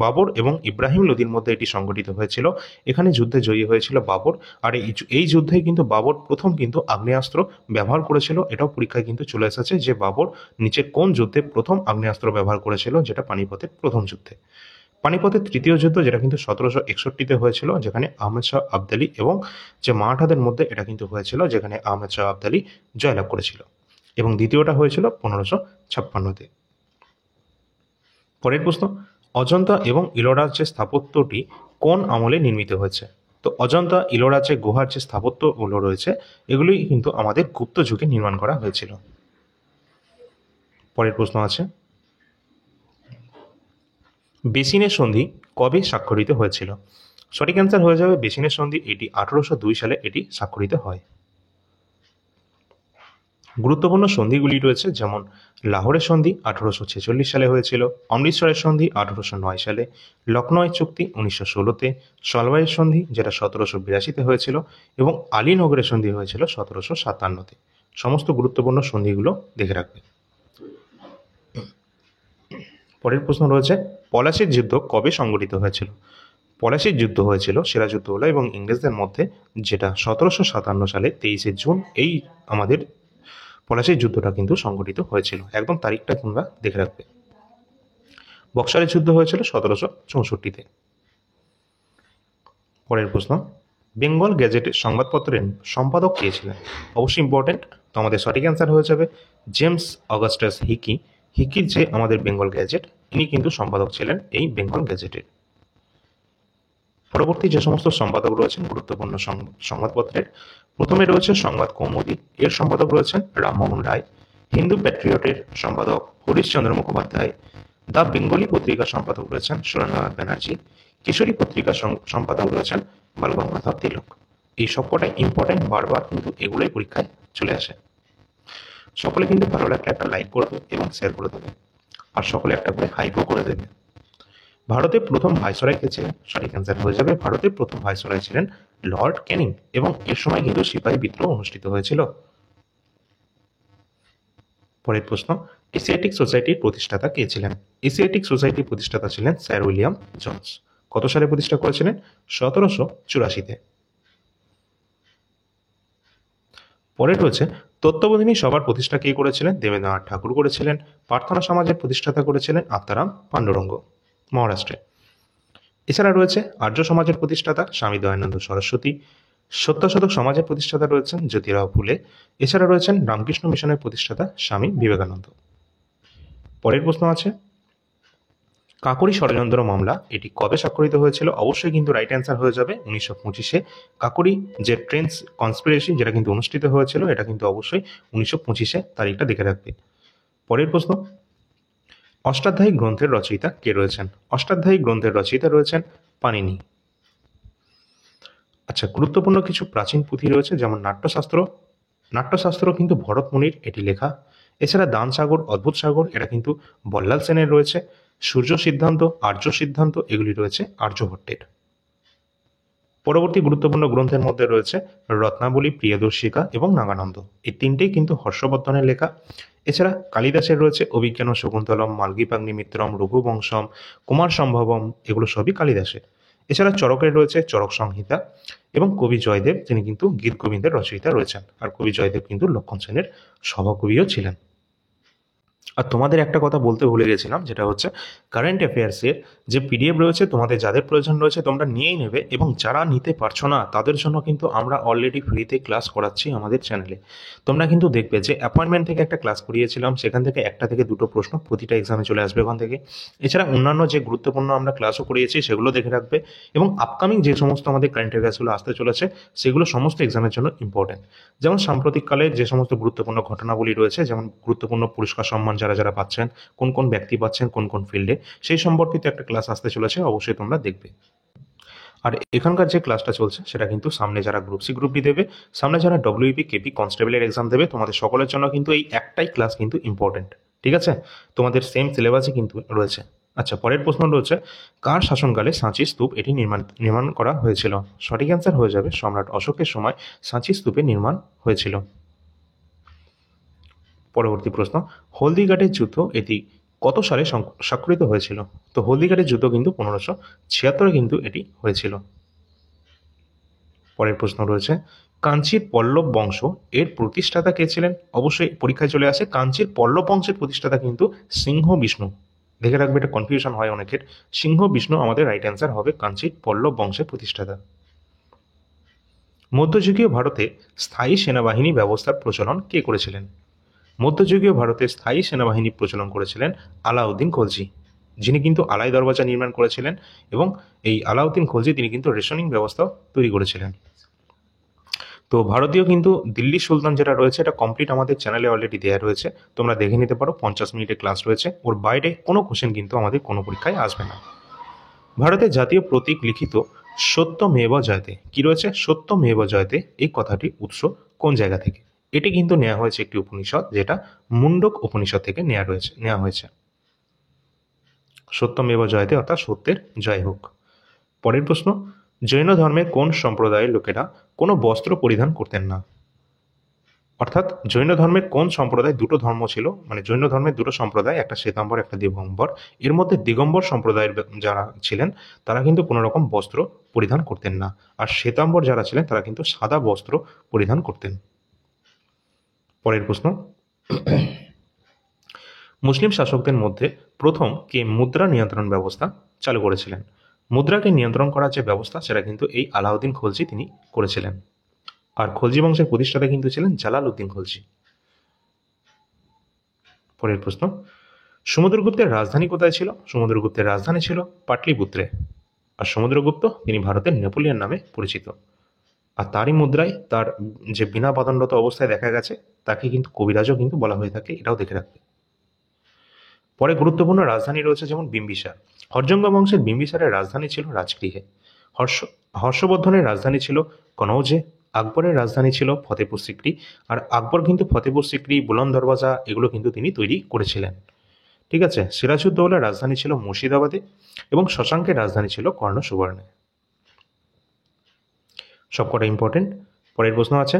বাবর এবং ইব্রাহিম লোদির মধ্যে এটি সংগঠিত হয়েছিল। এখানে যুদ্ধে জয়ী হয়েছিল বাবর। আর এই যুদ্ধে কিন্তু বাবর প্রথম কিন্তু আগ্নেয়াস্ত্র ব্যবহার করেছিল। এটাও পরীক্ষায় কিন্তু চলে এসেছে যে বাবর নিচের কোন যুদ্ধে প্রথম আগ্নেয়াস্ত্র ব্যবহার করেছিল, যেটা পানিপথের প্রথম যুদ্ধে। পানিপথের তৃতীয় যুদ্ধ যেটা কিন্তু 1761-তে হয়েছিল, যেখানে আহমেদ শাহ আবদালি এবং যে মারাঠাদের মধ্যে এটা কিন্তু হয়েছিল, যেখানে আহমেদ শাহ আবদালি জয়লাভ করেছিল। এবং দ্বিতীয়টা হয়েছিল 1556-তে। পরের প্রশ্ন অজন্তা এবং ইলোরার যে স্থাপত্যটি কোন আমলে নির্মিত হয়েছে। তো অজন্তা ইলোরা যে গুহার যে স্থাপত্যগুলো রয়েছে এগুলি কিন্তু আমাদের গুপ্ত যুগে নির্মাণ করা হয়েছিল। পরের প্রশ্ন আছে বেসিনের সন্ধি কবে স্বাক্ষরিত হয়েছিল। সঠিক অ্যান্সার হয়ে যাবে বেসিনের সন্ধি এটি 1802 সালে এটি স্বাক্ষরিত হয়। গুরুত্বপূর্ণ সন্ধিগুলি রয়েছে, যেমন লাহোরের সন্ধি 1846 সালে হয়েছিল, অমৃতসরের সন্ধি 1809 সালে, লখনৌয়ের চুক্তি 1916-তে, সলওয়াইয়ের সন্ধি যেটা 1782-তে হয়েছিল এবং আলীনগরের সন্ধি হয়েছিল 1757-তে। সমস্ত গুরুত্বপূর্ণ সন্ধিগুলো দেখে রাখবে। পরের প্রশ্ন রয়েছে পলাশির যুদ্ধ কবে সংঘটিত হয়েছিল। পলাশির যুদ্ধ হয়েছিল সিরাজউদ্দৌলা এবং ইংরেজদের মধ্যে, যেটা 1757 সালে 23শে জুন এই আমাদের পলাশির যুদ্ধটা কিন্তু সংঘটিত হয়েছিল। একদম তারিখটা তোমরা দেখে রাখবে। বক্সারের যুদ্ধ হয়েছিল 1764-তে। পরের প্রশ্ন বেঙ্গল গ্যাজেটের সংবাদপত্রের সম্পাদক কে ছিলেন। অবশ্যই ইম্পর্টেন্ট। তো আমাদের সঠিক অ্যান্সার হয়ে যাবে জেমস অগাস্টাস হিকি। হিকির যে আমাদের বেঙ্গল গ্যাজেট ইনি কিন্তু সম্পাদক ছিলেন এই বেঙ্গল গ্যাজেটের। পরবর্তী যে সমস্ত সম্পাদক রয়েছেন গুরুত্বপূর্ণ সংবাদপত্রের, প্রথমে রয়েছে সংবাদ কৌমুদী, এর সম্পাদক রয়েছেন রামমোহন রায়। হিন্দু প্যাট্রিয়টের সম্পাদক হরিশচন্দ্র মুখোপাধ্যায়। দ্য বেঙ্গলি পত্রিকার সম্পাদক রয়েছেন সুরেন্দ্রনাথ ব্যানার্জি। কিশোরী পত্রিকার সম্পাদক রয়েছেন বালগঙ্গাধর তিলক। এই সবকটাই ইম্পর্টেন্ট, বারবার কিন্তু এগুলোই পরীক্ষায় চলে আসে। সকলে কিন্তু ভালো লাগলে একটা লাইক করবে এবং শেয়ার করে দেবে, আর সকলে একটা করে হাইপও করে দেবে। ভারতের প্রথম ভাইসরয় কে ছিলেন। সঠিক অ্যান্সার হয়ে যাবে ভারতের প্রথম ভাইসরয় ছিলেন লর্ড ক্যানিং এবং এর সময় কিন্তু সিপাহী বিদ্রোহ অনুষ্ঠিত হয়েছিল। পরের প্রশ্ন এশিয়াটিক সোসাইটির প্রতিষ্ঠাতা কে ছিলেন। এশিয়াটিক সোসাইটির প্রতিষ্ঠাতা ছিলেন স্যার উইলিয়াম জোন্স। কত সালে প্রতিষ্ঠা করেছিলেন? 1784-তে। পরে রয়েছে তত্ত্ববোধিনী সভার প্রতিষ্ঠা কে করেছিলেন? দেবেন্দ্রনাথ ঠাকুর করেছিলেন। প্রার্থনা সমাজের প্রতিষ্ঠাতা করেছিলেন আত্মারাম পাণ্ডুরঙ্গ, মহারাষ্ট্রে। এছাড়া রয়েছে আর্য সমাজের প্রতিষ্ঠাতা স্বামী দয়ানন্দ সরস্বতী। সত্যশোধক সমাজের প্রতিষ্ঠাতা রয়েছেন জ্যোতিরাও ফুলে। এছাড়া রয়েছেন রামকৃষ্ণ মিশনের প্রতিষ্ঠাতা স্বামী বিবেকানন্দ। পরের প্রশ্ন আছে, কাকোরি ষড়যন্ত্র মামলা এটি কবে স্বাক্ষরিত হয়েছিল? অবশ্যই কিন্তু রাইট অ্যান্সার হয়ে যাবে 1925-এ। কাকোরি যে ট্রেন্স কনস্পিরেসি যেটা কিন্তু অনুষ্ঠিত হয়েছিল, এটা কিন্তু অবশ্যই 1925-এ, তারিখটা দেখে রাখবে। পরের প্রশ্ন, অষ্টাধ্যায়ী গ্রন্থের রচয়িতা কে রয়েছেন? অষ্টাধ্যায়ী গ্রন্থের রচয়িতা রয়েছেন পাণিনি। আচ্ছা, গুরুত্বপূর্ণ কিছু প্রাচীন পুঁথি রয়েছে, যেমন নাট্যশাস্ত্র কিন্তু ভরত মুনির এটি লেখা। এছাড়া দান সাগর, অদ্ভুত সাগর, এটা কিন্তু বল্লাল সেনের রয়েছে। সূর্য সিদ্ধান্ত, আর্য সিদ্ধান্ত, এগুলি রয়েছে আর্যভট্টের। পরবর্তী গুরুত্বপূর্ণ গ্রন্থের মধ্যে রয়েছে রত্নাবলী, প্রিয়দর্শিকা এবং নাগানন্দ, এই তিনটেই কিন্তু হর্ষবর্ধনের লেখা। এছাড়া কালিদাসের রয়েছে অভিজ্ঞান শকুন্তলম, মালগীপাগ্নিমিত্রম, রঘুবংশম, কুমার সম্ভবম, এগুলো সবই কালিদাসের। এছাড়া চরকের রয়েছে চরক সংহিতা, এবং কবি জয়দেব তিনি কিন্তু গীত গোবিন্দের রচয়িতা রয়েছেন। আর কবি জয়দেব কিন্তু লক্ষণ সেনের সভাকবিও ছিলেন। আর তোমাদের একটা কথা বলতে ভুলে গেছিলাম, যেটা হচ্ছে কারেন্ট অ্যাফেয়ার্সের যে পিডিএফ রয়েছে, তোমাদের যাদের প্রয়োজন রয়েছে তোমরা নিয়েই নেবে, এবং যারা নিতে পারছো না তাদের জন্য কিন্তু আমরা অলরেডি ফ্রিতে ক্লাস করাচ্ছি আমাদের চ্যানেলে। তোমরা কিন্তু দেখবে যে অ্যাপয়েন্টমেন্ট থেকে একটা ক্লাস করিয়েছিলাম, সেখান থেকে একটা থেকে দুটো প্রশ্ন প্রতিটা এক্সামে চলে আসবে ওখান থেকে। এছাড়া অন্যান্য যে গুরুত্বপূর্ণ আমরা ক্লাসও করিয়েছি সেগুলো দেখে রাখবে, এবং আপকামিং যে সমস্ত আমাদের কারেন্ট অ্যাফেয়ার্সগুলো আসতে চলেছে সেগুলো সমস্ত এক্সামের জন্য ইম্পর্টেন্ট। যেমন সাম্প্রতিককালে যে সমস্ত গুরুত্বপূর্ণ ঘটনাবলী রয়েছে, যেমন গুরুত্বপূর্ণ পুরস্কার সম্মান যারা যারা পাচ্ছেন, কোন কোন ব্যক্তি পাচ্ছেন কোন কোন ফিল্ডে, সেই সম্পর্কিত একটা ক্লাস আসতে চলেছে, অবশ্যই তোমরা দেখবে। আর এখানকার যে ক্লাসটা চলছে সেটা কিন্তু সামনে যারা গ্রুপ সি গ্রুপ ডি দেবে, সামনে যারা ডব্লিউপি কেপি কনস্টেবলের এক্সাম দেবে, তোমাদের সকলের জন্য কিন্তু এই একটাই ক্লাস কিন্তু ইম্পর্টেন্ট। ঠিক আছে, তোমাদের সেম সিলেবাসই কিন্তু রয়েছে। আচ্ছা, পরের প্রশ্ন রয়েছে, কার শাসনকালে সাঁচি স্তূপ এটি নির্মাণ করা হয়েছিল? সঠিক অ্যান্সার হয়ে যাবে সম্রাট অশোকের সময় সাঁচি স্তূপের নির্মাণ হয়েছিল। পরবর্তী প্রশ্ন, হলদিঘাটের যুদ্ধ এটি কত সালে স্বাক্ষরিত হয়েছিল? তো হলদিঘাটের যুদ্ধ কিন্তু 1576 কিন্তু এটি হয়েছিল। পরের প্রশ্ন রয়েছে, কাঞ্চির পল্লব বংশ এর প্রতিষ্ঠাতা কে ছিলেন? অবশ্যই পরীক্ষায় চলে আসে, কাঞ্চির পল্লব বংশের প্রতিষ্ঠাতা কিন্তু সিংহ বিষ্ণু। দেখে রাখবে, এটা কনফিউশন হয় অনেকের। সিংহ বিষ্ণু আমাদের রাইট অ্যান্সার হবে, কাঞ্চির পল্লব বংশের প্রতিষ্ঠাতা। মধ্যযুগীয় ভারতে স্থায়ী সেনাবাহিনী ব্যবস্থার প্রচলন কে করেছিলেন? মধ্যযুগীয় ভারতে স্থায়ী সেনাবাহিনী প্রচলন করেছিলেন আলাউদ্দিন খলজি, যিনি কিন্তু আলাই দরওয়াজা নির্মাণ করেছিলেন, এবং এই আলাউদ্দিন খলজি তিনি কিন্তু রেশনিং ব্যবস্থা তৈরি করেছিলেন। তো ভারতীয় কিন্তু দিল্লি সুলতান যেটা রয়েছে, এটা কমপ্লিট আমাদের চ্যানেলে অলরেডি দেওয়া রয়েছে, তোমরা দেখে নিতে পারো। 50 মিনিটের ক্লাস রয়েছে, ওর বাইরে কোনো কোশ্চেন কিন্তু আমাদের কোনো পরীক্ষায় আসবে না। ভারতের জাতীয় প্রতীক লিখিত সত্যমেব জয়তে কি রয়েছে? সত্যমেব জয়তে এই কথাটির উৎস কোন জায়গা থেকে? এটি কিন্তু নেওয়া হয়েছে একটি উপনিষদ, যেটা মুন্ডক উপনিষদ থেকে নেওয়া হয়েছে। সত্যমেব জয়তে অর্থাৎ সত্যের জয় হোক। পরের প্রশ্ন, জৈন ধর্মের কোন সম্প্রদায়ের লোকেরা কোনো বস্ত্র পরিধান করতেন না? অর্থাৎ জৈন ধর্মের কোন সম্প্রদায়, দুটো ধর্ম ছিল, মানে জৈন ধর্মের দুটো সম্প্রদায়, একটা শ্বেতাম্বর একটা দিগম্বর। এর মধ্যে দিগম্বর সম্প্রদায়ের যারা ছিলেন তারা কিন্তু কোনো রকম বস্ত্র পরিধান করতেন না, আর শ্বেতাম্বর যারা ছিলেন তারা কিন্তু সাদা বস্ত্র পরিধান করতেন। পরের প্রশ্ন, মুসলিম শাসকদের মধ্যে প্রথম কে মুদ্রা নিয়ন্ত্রণ ব্যবস্থা চালু করেছিলেন? মুদ্রাকে নিয়ন্ত্রণ করার যে ব্যবস্থা সেটা কিন্তু এই আলাউদ্দিন খলজি তিনি করেছিলেন। আর খলজি বংশের প্রতিষ্ঠাতা কিন্তু ছিলেন জালালউদ্দিন খলজি। পরের প্রশ্ন, সমুদ্রগুপ্তের রাজধানী কোথায় ছিল? সমুদ্রগুপ্তের রাজধানী ছিল পাটলিপুত্রে। আর সমুদ্রগুপ্ত তিনি ভারতের নেপোলিয়ন নামে পরিচিত। আর তারই মুদ্রায় তার যে বিনা পদন্রত অবস্থায় দেখা গেছে, তাকে কিন্তু কবিরাজও কিন্তু বলা হয়ে থাকে, এটাও দেখে রাখবে। পরে গুরুত্বপূর্ণ রাজধানী রয়েছে যেমন বিম্বিসার। হর্যঙ্গ বংশের বিম্বিসারের রাজধানী ছিল রাজগৃহে। হর্ষবর্ধনের রাজধানী ছিল কনৌজে। আকবরের রাজধানী ছিল ফতেপুর সিক্রি। আর আকবর কিন্তু ফতেপুর সিক্রি, বুলন্দ দরওয়াজা এগুলো কিন্তু তিনি তৈরি করেছিলেন। ঠিক আছে, সিরাজউদ্দৌলার রাজধানী ছিল মুর্শিদাবাদে, এবং শশাঙ্কের রাজধানী ছিল কর্ণ সুবর্ণে। সবকটা ইম্পর্টেন্ট। পরের প্রশ্ন আছে,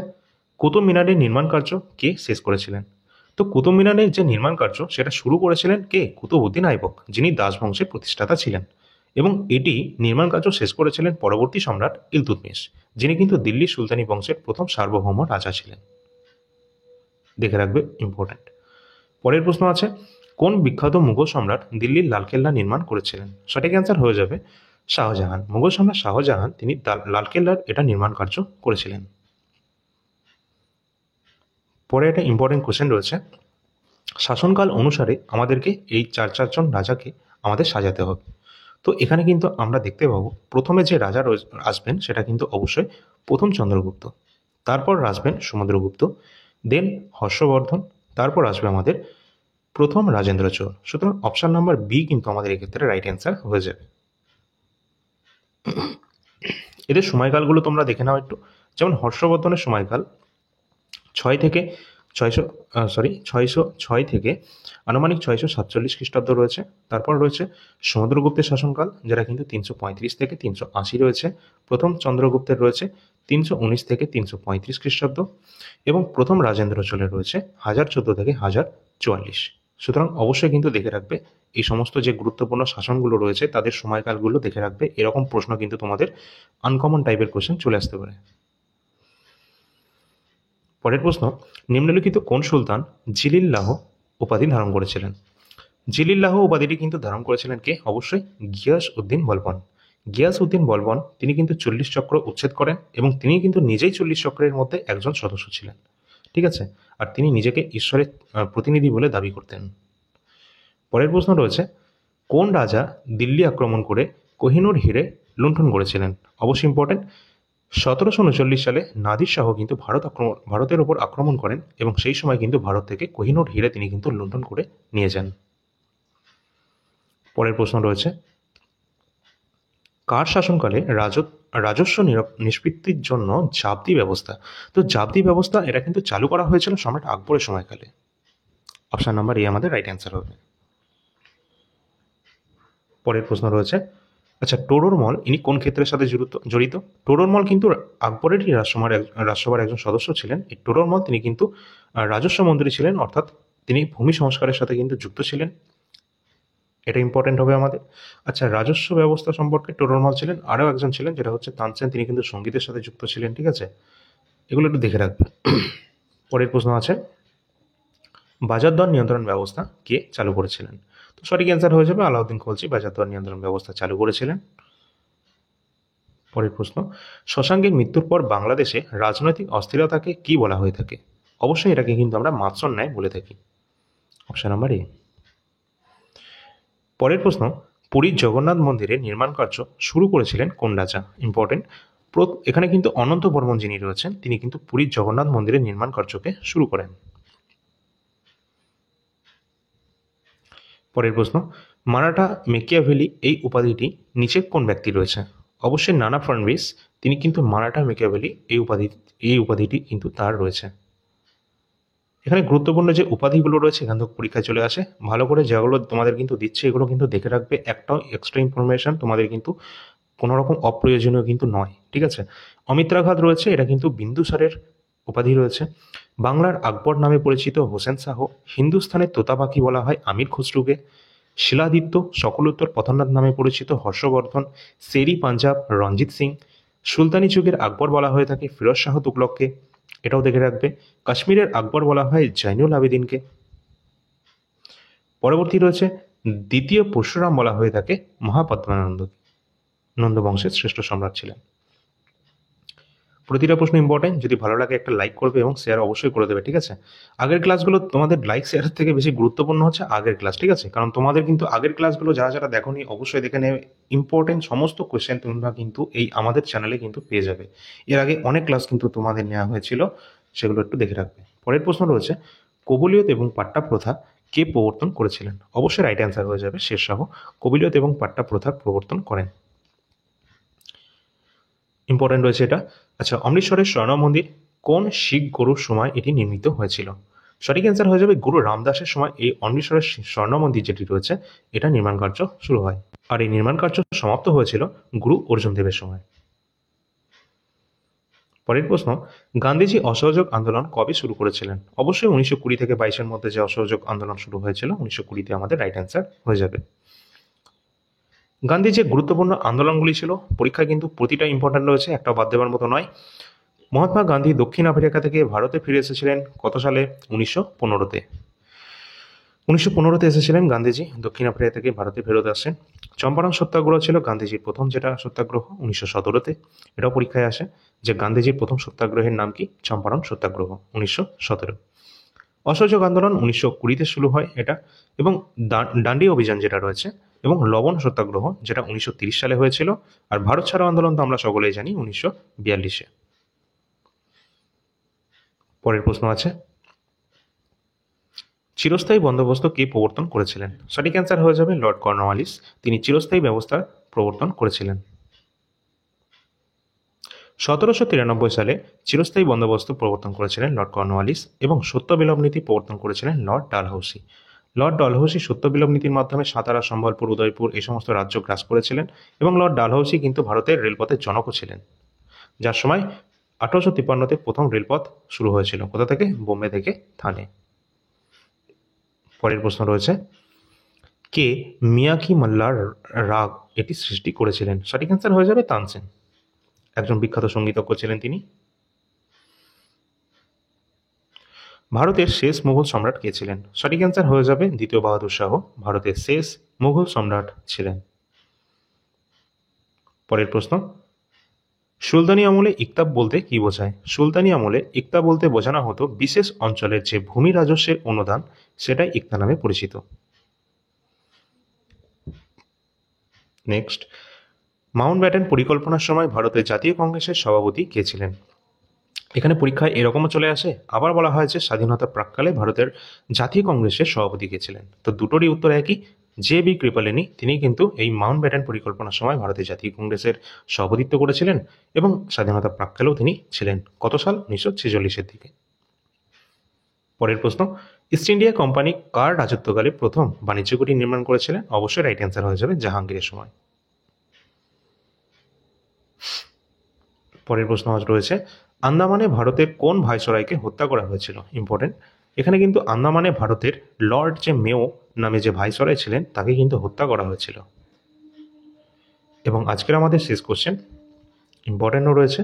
কুতুব মিনারের নির্মাণ কার্য কে শেষ করেছিলেন? তো কুতুব মিনারের যে নির্মাণ কার্য সেটা শুরু করেছিলেন কে? কুতুবউদ্দিন আইবক, যিনি দাস বংশের প্রতিষ্ঠাতা ছিলেন, এবং এটি নির্মাণ কার্য শেষ করেছিলেন পরবর্তী সম্রাট ইলতুৎমিশ, যিনি কিন্তু দিল্লি সুলতানি বংশের প্রথম সার্বভৌম রাজা ছিলেন। দেখে রাখবে, ইম্পর্ট্যান্ট। পরের প্রশ্ন আছে, কোন বিখ্যাত মুঘল সম্রাট দিল্লির লালকেল্লা নির্মাণ করেছিলেন? সঠিক অ্যান্সার হয়ে যাবে শাহজাহান। মুঘল সম্রাট শাহজাহান তিনি লালকেল্লার এটা নির্মাণ কার্য করেছিলেন। পরে একটা ইম্পর্টেন্ট কোশ্চেন রয়েছে, শাসনকাল অনুসারে আমাদেরকে এই চারজন রাজাকে আমাদের সাজাতে হবে। তো এখানে কিন্তু আমরা দেখতে পাবো প্রথমে যে রাজা আসবেন সেটা কিন্তু অবশ্যই প্রথম চন্দ্রগুপ্ত, তারপর আসবেন সমুদ্রগুপ্ত, দেন হর্ষবর্ধন, তারপর আসবে আমাদের প্রথম রাজেন্দ্র চোল। সুতরাং অপশন নাম্বার বি কিন্তু আমাদের এক্ষেত্রে রাইট অ্যান্সার হয়ে যাবে। এদের সময়কালগুলো তোমরা দেখে নাও একটু। যেমন হর্ষবর্ধনের সময়কাল 600 থেকে আনুমানিক 647 খ্রিস্টাব্দ রয়েছে। তারপর রয়েছে সমুদ্রগুপ্তের শাসনকাল, যেটা কিন্তু 335 থেকে 380 রয়েছে। প্রথম চন্দ্রগুপ্তের রয়েছে 319 থেকে 335 খ্রিস্টাব্দ, এবং প্রথম রাজেন্দ্র চোলের রয়েছে 1014 থেকে 1044। সুতরাং অবশ্যই কিন্তু দেখে রাখবে এই সমস্ত যে গুরুত্বপূর্ণ শাসনগুলো রয়েছে তাদের সময়কালগুলো দেখে রাখবে। এরকম প্রশ্ন কিন্তু তোমাদের আনকমন টাইপের কোশ্চেন চলে আসতে পারে। পরের প্রশ্ন, নিম্নলিখিত কোন সুলতান জিলিল্লাহ উপাধি ধারণ করেছিলেন? জিলিল্লাহ উপাধিটি কিন্তু ধারণ করেছিলেন কে? অবশ্যই গিয়াস উদ্দিন বলবন। গিয়াস উদ্দিন বলবন তিনি কিন্তু 40 চক্র উচ্ছেদ করেন এবং তিনি কিন্তু নিজেই 40 চক্রের মধ্যে একজন সদস্য ছিলেন, ঠিক আছে? আর তিনি নিজেকে ঈশ্বরের প্রতিনিধি বলে দাবি করতেন। পরের প্রশ্ন রয়েছে, কোন রাজা দিল্লি আক্রমণ করে কোহিনূর হিরে লুণ্ঠন করেছিলেন? অবশ্যই ইম্পর্টেন্ট। 1739 সালে নাদির শাহ কিন্তু ভারতের ওপর আক্রমণ করেন এবং সেই সময় কিন্তু ভারত থেকে কোহিনূর হিরে তিনি কিন্তু লুণ্ঠন করে নিয়ে যান। পরের প্রশ্ন রয়েছে, কার শাসনকালে রাজস্ব নিষ্পত্তির জন্য জাবদি ব্যবস্থা? তো জাবদি ব্যবস্থা এটা কিন্তু চালু করা হয়েছিল সম্রাট আকবরের সময়কালে। অপশন নাম্বার এ আমাদের রাইট অ্যান্সার হবে। পরের প্রশ্ন রয়েছে, আচ্ছা, টোডরমল ইনি কোন ক্ষেত্রের সাথে জড়িত? টোডরমল কিন্তু আকবরেরই রাজসভার একজন সদস্য ছিলেন। এই টোডরমল তিনি কিন্তু রাজস্ব মন্ত্রী ছিলেন, অর্থাৎ তিনি ভূমি সংস্কারের সাথে কিন্তু যুক্ত ছিলেন। এটা ইম্পর্টেন্ট হবে আমাদের। আচ্ছা, রাজস্ব ব্যবস্থা সম্পর্কে টোডরমল ছিলেন। আরও একজন ছিলেন যেটা হচ্ছে তানসেন, তিনি কিন্তু সঙ্গীতের সাথে যুক্ত ছিলেন, ঠিক আছে? এগুলো একটু দেখে রাখবে। পরের প্রশ্ন আছে, বাজার দর নিয়ন্ত্রণ ব্যবস্থা কে চালু করেছিলেন? তো সঠিক অ্যান্সার হয়ে যাবে আলাউদ্দিন খলজি বাজার দর নিয়ন্ত্রণ ব্যবস্থা চালু করেছিলেন। পরের প্রশ্ন, শশাঙ্কের মৃত্যুর পর বাংলাদেশে রাজনৈতিক অস্থিরতাকে কি বলা হয়ে থাকে? অবশ্যই এটাকে কিন্তু আমরা মাৎসর ন্যায় বলে থাকি। Option number A. পরের প্রশ্ন, পুরীর জগন্নাথ মন্দিরের নির্মাণ কার্য শুরু করেছিলেন কোন রাজা? ইম্পর্টেন্ট। এখানে কিন্তু অনন্ত বর্মন যিনি রয়েছেন তিনি কিন্তু পুরীর জগন্নাথ মন্দিরের নির্মাণ কার্যকে শুরু করেন। পরের প্রশ্ন, মারাঠা মেকিয়াভেলি এই উপাধিটি নিচে কোন ব্যক্তি রয়েছে? অবশ্যই নানা ফডনবিস, তিনি কিন্তু মারাঠা মেকিয়াভেলি এই উপাধিটি কিন্তু তার রয়েছে। এখানে গুরুত্বপূর্ণ যে উপাধিগুলো রয়েছে এখান থেকে পরীক্ষায় চলে আসে। ভালো করে যেগুলো তোমাদের কিন্তু দিচ্ছে এগুলো কিন্তু দেখে রাখবে। একটাও এক্সট্রা ইনফরমেশন তোমাদের কিন্তু কোনো রকম অপ্রয়োজনীয় কিন্তু নয়, ঠিক আছে? অমিত্রাঘাত রয়েছে, এটা কিন্তু বিন্দুসারের উপাধি রয়েছে। বাংলার আকবর নামে পরিচিত হোসেন শাহ, হিন্দুস্থানের তোতা পাখি বলা হয় আমির খসরুকে। শিলাদিত্য সকলোত্তর পথনাথ নামে পরিচিত হর্ষবর্ধন। শেরি পাঞ্জাব রঞ্জিত সিং। সুলতানি যুগের আকবর বলা হয়ে থাকে ফিরোজ শাহ তুগলককে, এটাও দেখে রাখবে। কাশ্মীরের আকবর বলা হয় জৈনুল আবেদিনকে। পরবর্তী রয়েছে দ্বিতীয় পরশুরাম বলা হয়ে থাকে মহাপদ্মানন্দকে, নন্দ বংশের শ্রেষ্ঠ সম্রাট ছিলেন। প্রতিটা প্রশ্ন ইম্পর্টেন্ট। যদি ভালো লাগে একটা লাইক করবে এবং শেয়ার অবশ্যই করে দেবে, ঠিক আছে? আগের ক্লাসগুলো তোমাদের লাইক শেয়ারের থেকে বেশি গুরুত্বপূর্ণ হচ্ছে আগের ক্লাস, ঠিক আছে? কারণ তোমাদের কিন্তু আগের ক্লাসগুলো যারা যারা দেখোনি অবশ্যই দেখে নেবে। ইম্পর্টেন্ট সমস্ত কোয়েশ্চেন তোমরা কিন্তু এই আমাদের চ্যানেলে কিন্তু পেয়ে যাবে। এর আগে অনেক ক্লাস কিন্তু তোমাদের নেওয়া হয়েছিল, সেগুলো একটু দেখে রাখবে। পরের প্রশ্ন রয়েছে, কবুলিয়ত এবং পাট্টা প্রথা কে প্রবর্তন করেছিলেন? অবশ্যই রাইট অ্যান্সার হয়ে যাবে শেরশাহ কবুলিয়ত এবং পাট্টা প্রথা প্রবর্তন করেন। ইম্পর্টেন্ট রয়েছে এটা। আচ্ছা, অমৃতসরের স্বর্ণ মন্দির কোন শিখ গুরুর সময় এটি নির্মিত হয়েছিল? সঠিক অ্যান্সার হয়ে যাবে গুরু রামদাসের সময় এই অমৃতসরের স্বর্ণ মন্দির যেটি রয়েছে এটা নির্মাণ কার্য শুরু হয়। আর এই নির্মাণ কার্য সমাপ্ত হয়েছিল গুরু অর্জুন দেবের সময়। পরের প্রশ্ন, গান্ধীজি অসহযোগ আন্দোলন কবে শুরু করেছিলেন? অবশ্যই 1920 থেকে 22-এর মধ্যে যে অসহযোগ আন্দোলন শুরু হয়েছিল 1920-তে আমাদের রাইট অ্যান্সার হয়ে যাবে। গান্ধীর যে গুরুত্বপূর্ণ আন্দোলনগুলি ছিল পরীক্ষায় কিন্তু প্রতিটা ইম্পর্টেন্ট রয়েছে, একটা বাদ দেওয়ার মতো নয়। মহাত্মা গান্ধী দক্ষিণ আফ্রিকা থেকে ভারতে ফিরে এসেছিলেন কত সালে? 1915-তে। 1915-তে এসেছিলেন গান্ধীজি, দক্ষিণ আফ্রিকা থেকে ভারতে ফেরত আসেন। চম্পারণ সত্যাগ্রহ ছিল গান্ধীজির প্রথম যেটা সত্যাগ্রহ 1917-তে। এটাও পরীক্ষায় আসে যে গান্ধীজির প্রথম সত্যাগ্রহের নাম কি? চম্পারণ সত্যাগ্রহ 1917। অসহযোগ আন্দোলন 1920-তে শুরু হয় এটা, এবং ডান্ডি অভিযান যেটা রয়েছে, এবং লবণ সত্যাগ্রহ যেটা 1930 সালে হয়েছিল। আর ভারত ছাড়ো আন্দোলন তো আমরা সকলেই জানি 1942-এ। পরের প্রশ্ন আছে, চিরস্থায়ী বন্দোবস্ত কে প্রবর্তন করেছিলেন? সঠিক অ্যান্সার হয়ে যাবে লর্ড কর্নওয়ালিস। তিনি চিরস্থায়ী ব্যবস্থা প্রবর্তন করেছিলেন। 1793 সালে চিরস্থায়ী বন্দোবস্ত প্রবর্তন করেছিলেন লর্ড কর্নওয়ালিস, এবং সত্য বিলোপ নীতি প্রবর্তন করেছিলেন লর্ড ডালহৌসি। লর্ড ডালহৌসি সত্য বিলোপ নীতির মাধ্যমে সাতারা, সম্বলপুর, উদয়পুর এই সমস্ত রাজ্য গ্রাস করেছিলেন, এবং লর্ড ডালহৌসি কিন্তু ভারতের রেলপথের জনকও ছিলেন, যার সময় 1853-তে প্রথম রেলপথ শুরু হয়েছিল। কোথা থেকে? বোম্বে থেকে থানে। পরের প্রশ্ন রয়েছে, কে মিয়াকি মাল্লার রাগ এটি সৃষ্টি করেছিলেন? সঠিক অ্যান্সার হয়ে যাবে তানসেন। একজন বিখ্যাত সঙ্গীতজ্ঞ ছিলেন তিনি। ভারতের শেষ মুঘল সম্রাট কে ছিলেন? সঠিক অ্যান্সার হয়ে যাবে দ্বিতীয় বাহাদুর শাহ ভারতের শেষ মুঘল সম্রাট ছিলেন। পরের প্রশ্ন, সুলতানি আমলে ইকতা বলতে কি বোঝায়? সুলতানি আমলে ইকতা বলতে বোঝানো হতো বিশেষ অঞ্চলের যে ভূমি রাজস্বের অনুদান, সেটাই ইকতা নামে পরিচিত। নেক্সট, মাউন্টব্যাটেন পরিকল্পনার সময় ভারতের জাতীয় কংগ্রেসের সভাপতি কে ছিলেন? এখানে পরীক্ষায় এরকমও চলে আসে, আবার বলা হয় যে স্বাধীনতার প্রাক্কালে ভারতের জাতীয় কংগ্রেসের সভাপতি কে ছিলেন। তো দুটোরই উত্তর একই, জে.বি. কৃপলানি। তিনি কিন্তু এই মাউন্টব্যাটেন পরিকল্পনার সময় ভারতের জাতীয় কংগ্রেসের সভাপতিত্ব করেছিলেন, এবং স্বাধীনতার প্রাক্কালেও তিনি ছিলেন। কত সাল? 1946-এর দিকে। পরের প্রশ্ন, ইস্ট ইন্ডিয়া কোম্পানি কার রাজত্বকালে প্রথম বাণিজ্য কুঠি নির্মাণ করেছিলেন? অবশ্যই রাইট অ্যান্সার হয়ে যাবে জাহাঙ্গীরের সময়। পরের প্রশ্ন রয়েছে, আন্দামানে ভারতের কোন ভাইসরয়কে হত্যা করা হয়েছিল? ইম্পর্টেন্ট, এখানে কিন্তু আন্দামানে ভারতের লর্ড যে মেও নামে যে ভাইসরয় ছিলেন, তাকে কিন্তু হত্যা করা হয়েছিল। এবং আজকের আমাদের শেষ কোশ্চেন, ইম্পর্টেন্টও রয়েছে,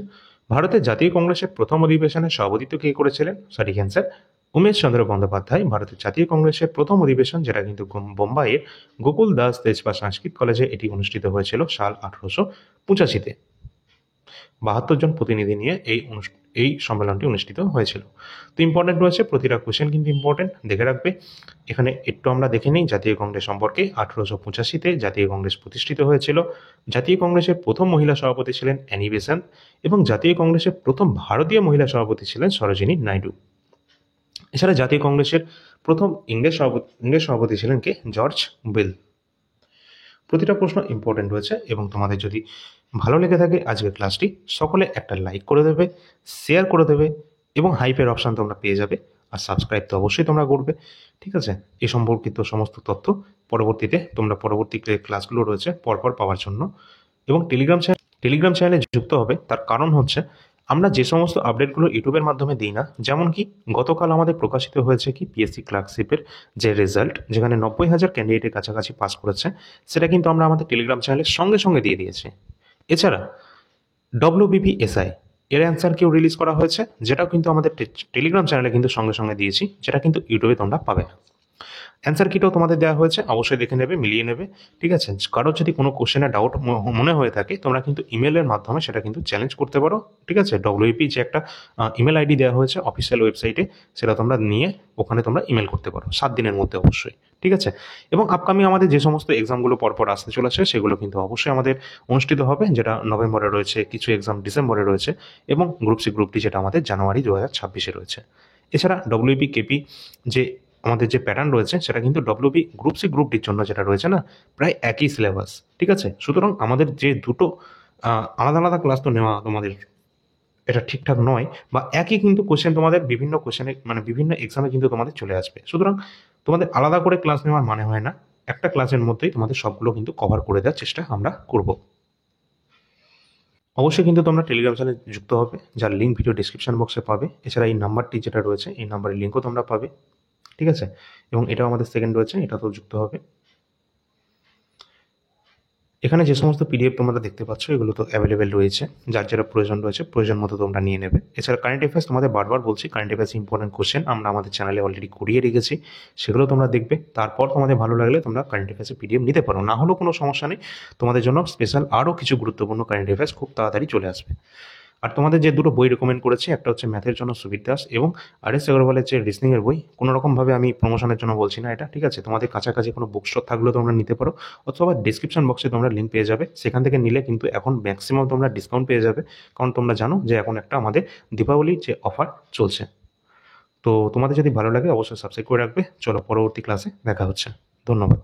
ভারতের জাতীয় কংগ্রেসের প্রথম অধিবেশনে সভাপতিত্ব কে করেছিলেন? সঠিক অ্যান্সার উমেশ চন্দ্র বন্দ্যোপাধ্যায়। ভারতের জাতীয় কংগ্রেসের প্রথম অধিবেশন, যেটা কিন্তু বোম্বাইয়ের গোকুল দাস তেজপাল সংস্কৃত কলেজে এটি অনুষ্ঠিত হয়েছিল সাল 1885-তে। 72 জন প্রতিনিধি নিয়ে এই সম্মেলনটি অনুষ্ঠিত হয়েছিল। তো ইম্পর্টেন্ট রয়েছে, প্রতিটা কোশ্চেন কিন্তু ইম্পর্টেন্ট, দেখে রাখবে। এখানে একটু আমরা দেখে নিই জাতীয় কংগ্রেস সম্পর্কে। 1885-তে জাতীয় কংগ্রেস প্রতিষ্ঠিত হয়েছিল। জাতীয় কংগ্রেসের প্রথম মহিলা সভাপতি ছিলেন অ্যানি বেসান্ট, এবং জাতীয় কংগ্রেসের প্রথম ভারতীয় মহিলা সভাপতি ছিলেন সরোজিনী নাইডু। এছাড়া জাতীয় কংগ্রেসের প্রথম ইংরেজ সভাপতি ছিলেন কে? George bell. প্রতিটা প্রশ্ন ইম্পর্টেন্ট রয়েছে, এবং তোমাদের যদি ভালো লেগে থাকে আজকের ক্লাসটি, সকলে একটা লাইক করে দেবে, শেয়ার করে দেবে, এবং হাইপের অপশান তোমরা পেয়ে যাবে। আর সাবস্ক্রাইব তো অবশ্যই তোমরা করবে, ঠিক আছে? এই সম্পর্কিত সমস্ত তথ্য পরবর্তীতে তোমরা পরবর্তী ক্লাসগুলো রয়েছে পরপর পাওয়ার জন্য। এবং টেলিগ্রাম চ্যানেলে যুক্ত হবে, তার কারণ হচ্ছে আমরা যে সমস্ত আপডেটগুলো ইউটিউবের মাধ্যমে দিই না, যেমন কি গতকাল আমাদের প্রকাশিত হয়েছে কি পিএসসি ক্লার্কশিপের যে রেজাল্ট, যেখানে 90,000 ক্যান্ডিডেটের কাছাকাছি পাস করেছে, সেটা কিন্তু আমরা আমাদের টেলিগ্রাম চ্যানেলের সঙ্গে সঙ্গে দিয়ে দিয়েছি। এছাড়া WBPSI এর অ্যান্সার রিলিজ করা হয়েছে, যেটাও কিন্তু আমাদের টেলিগ্রাম চ্যানেলে কিন্তু সঙ্গে সঙ্গে দিয়েছি, যেটা কিন্তু ইউটিউবে তোমরা পাবে না। অ্যান্সার কিটাও তোমাদের দেওয়া হয়েছে, অবশ্যই দেখে নেবে, মিলিয়ে নেবে, ঠিক আছে? কারোর যদি কোনো কোশ্চেনে ডাউট মনে হয়ে থাকে, তোমরা কিন্তু ইমেলের মাধ্যমে সেটা কিন্তু চ্যালেঞ্জ করতে পারো, ঠিক আছে? WP যে একটা ইমেল আইডি দেওয়া হয়েছে অফিসিয়াল ওয়েবসাইটে, সেটা তোমরা নিয়ে ওখানে তোমরা ইমেল করতে পারো 7 দিনের মধ্যে অবশ্যই, ঠিক আছে? এবং আপকামিং আমাদের যে সমস্ত এক্সামগুলো পরপর আসতে চলেছে, সেগুলো কিন্তু অবশ্যই আমাদের অনুষ্ঠিত হবে, যেটা নভেম্বরে রয়েছে, কিছু এক্সাম ডিসেম্বরে রয়েছে, এবং গ্রুপ সি গ্রুপ ডি যেটা আমাদের জানুয়ারি 2026-এ রয়েছে। এছাড়া WP কেপি যে আমাদের যে প্যাটার্ন রয়েছে, সেটা কিন্তু WB গ্রুপ সি গ্রুপ ডির জন্য যেটা রয়েছে না, প্রায় একই সিলেবাস, ঠিক আছে? সুতরাং আমাদের যে দুটো আলাদা আলাদা ক্লাস তো নেওয়া তোমাদের এটা ঠিকঠাক নয়, বা একই কিন্তু কোশ্চেন তোমাদের বিভিন্ন কোশ্চেনে মানে বিভিন্ন এক্সামে কিন্তু তোমাদের চলে আসবে। সুতরাং তোমাদের আলাদা করে ক্লাস নেওয়ার মানে হয় না, একটা ক্লাসের মধ্যেই তোমাদের সবগুলো কিন্তু কভার করে দেওয়ার চেষ্টা আমরা করব। অবশ্যই কিন্তু তোমরা টেলিগ্রাম চ্যানেলে যুক্ত হবে, যার লিঙ্ক ভিডিও ডিসক্রিপশন বক্সে পাবে। এছাড়া এই নাম্বারটি যেটা রয়েছে, এই নাম্বারের লিঙ্কও তোমরা পাবে, ঠিক আছে? এবং এটাও আমাদের সেকেন্ড রয়েছে, এটাতেও যুক্ত হবে। এখানে যে সমস্ত পিডিএফ তোমরা দেখতে পাচ্ছ এগুলো তো অ্যাভেলেবেল রয়েছে, যার যেটা প্রয়োজন রয়েছে প্রয়োজন মতো তোমরা নিয়ে নেবে। এছাড়া কারেন্ট অ্যাফেয়ার্স তোমাদের বারবার বলছি, কারেন্ট অ্যাফেয়ার্স ইম্পর্টেন্ট কোশ্চেন আমরা আমাদের চ্যানেলে অলরেডি করিয়ে রেখেছি, সেগুলো তোমরা দেখবে। তারপর তোমাদের ভালো লাগলে তোমরা কারেন্ট অ্যাফেয়ার্সের পিডিএফ নিতে পারো, না হলেও কোনো সমস্যা নেই। তোমাদের জন্য স্পেশাল আরও কিছু গুরুত্বপূর্ণ কারেন্ট অ্যাফেয়ার্স খুব তাড়াতাড়ি চলে আসবে। আর তোমাদের যে দুটো বই রেকমেন্ড করেছি, একটা হচ্ছে ম্যাথের জন্য সুবীর দাস এবং আর.এস. আগরওয়ালের যে রিজনিংয়ের বই, কোনো রকমভাবে আমি প্রমোশনের জন্য বলছি না এটা, ঠিক আছে? তোমাদের কাছাকাছি কোনো বুক স্টোর থাকলেও তোমরা নিতে পারো, অথবা ডিসক্রিপশন বক্সে তোমরা লিঙ্ক পেয়ে যাবে, সেখান থেকে নিলে কিন্তু এখন ম্যাক্সিমাম তোমরা ডিসকাউন্ট পেয়ে যাবে, কারণ তোমরা জানো যে এখন একটা আমাদের দীপাবলির যে অফার চলছে। তো তোমাদের যদি ভালো লাগে অবশ্যই সাবস্ক্রাইব করে রাখবে। চলো পরবর্তী ক্লাসে দেখা হচ্ছে। ধন্যবাদ।